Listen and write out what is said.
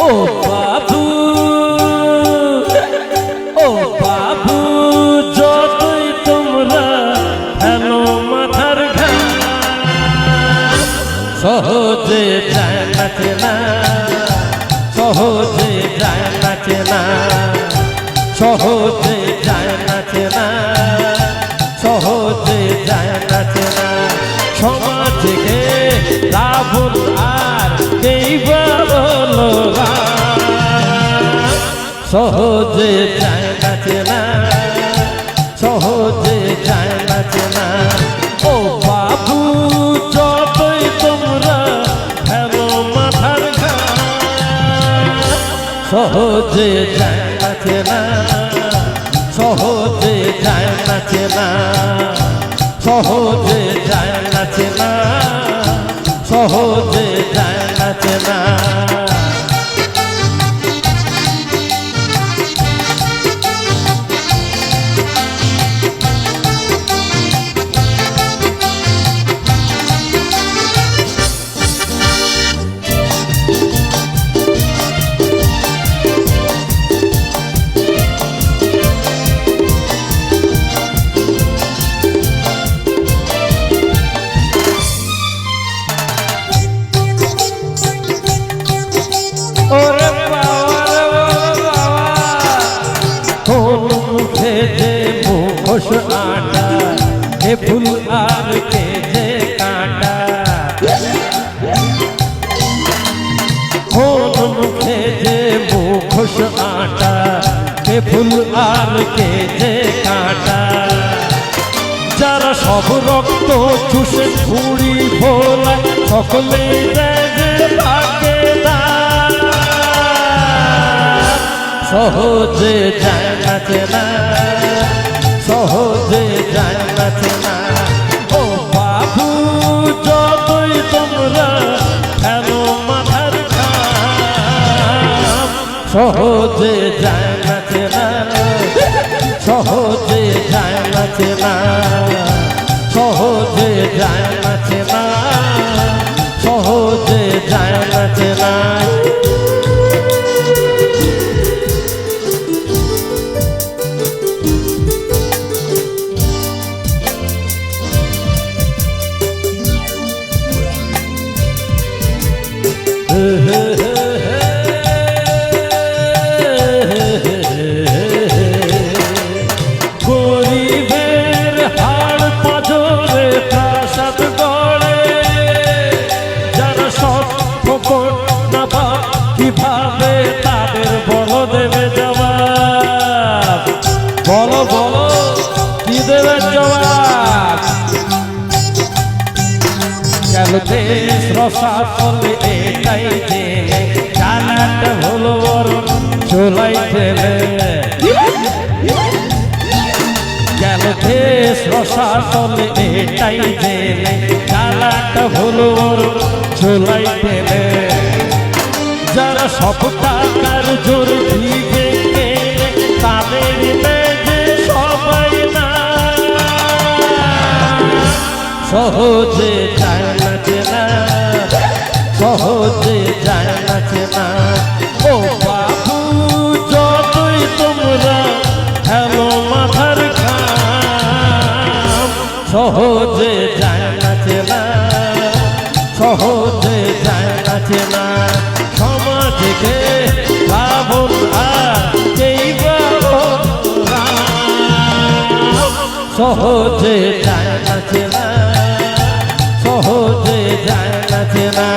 ও বাবু ও বাবু যতই তোমরা হেলো মাথার ঘাম সহজে যায় না চেনা সহজে যায় না চেনা সহজে যায় না চেনা সহজে যায় না চেনা সমাজকে রাবণ আর কেই বলো সহজে যায় না চেনা সহজে যায় না চেনা ও বাবু যতই তোমরা হেলো মাথার ঘাম সহজে যায় না চেনা সহজে যায় না চেনা সহজে যায় না চেনা সহজে যায় না চেনা ওরে বাবা রে বাবা কোন মুখে যে মুখোশ আটা হে ফুল আর কে যে কাঁটা কোন মুখে যে মুখোশ আটা হে ফুল আর কে যে কাঁটা যারা সব রক্ত চুষে ছুরি ভোলা সকলেই দেয় যে ভাগে না সহজে যায় না চেনা সহজে যায় না চেনা ও বাবু যতই তোমরা হেলো মাথার ঘাম সহজে যায় না চেনা সহজে যায় না চেনা সহজে যায় না চেনা সহজে যায় না চেনা গরিবের হাড় পাঁজরে প্রাসাদ গড়ে যারা সব খবর না বা কিভাবে তাদের বলো দেবে জবাব বলো বলো কি দেবে জবাব কেন দেশ রসাতলে এটাই জেনে চালাটা হলো বড় চোলাই ফেলে কেন দেশ রসাতলে এটাই জেনে চালাটা হলো বড় চোলাই ফেলে যারা সব টাকার জোর দিবে তাদের মেঝে সবাই না সহজে যায় না চেনা সহজে যায় না চেনা ও বাবু যতই তোমরা হেলো মাথার ঘাম সহজে যায় না চেনা সহজে যায় না চেনা সমাজকে রাবণ আর কেই বলো সহজে যায় না চেনা সহজে যায় না চেনা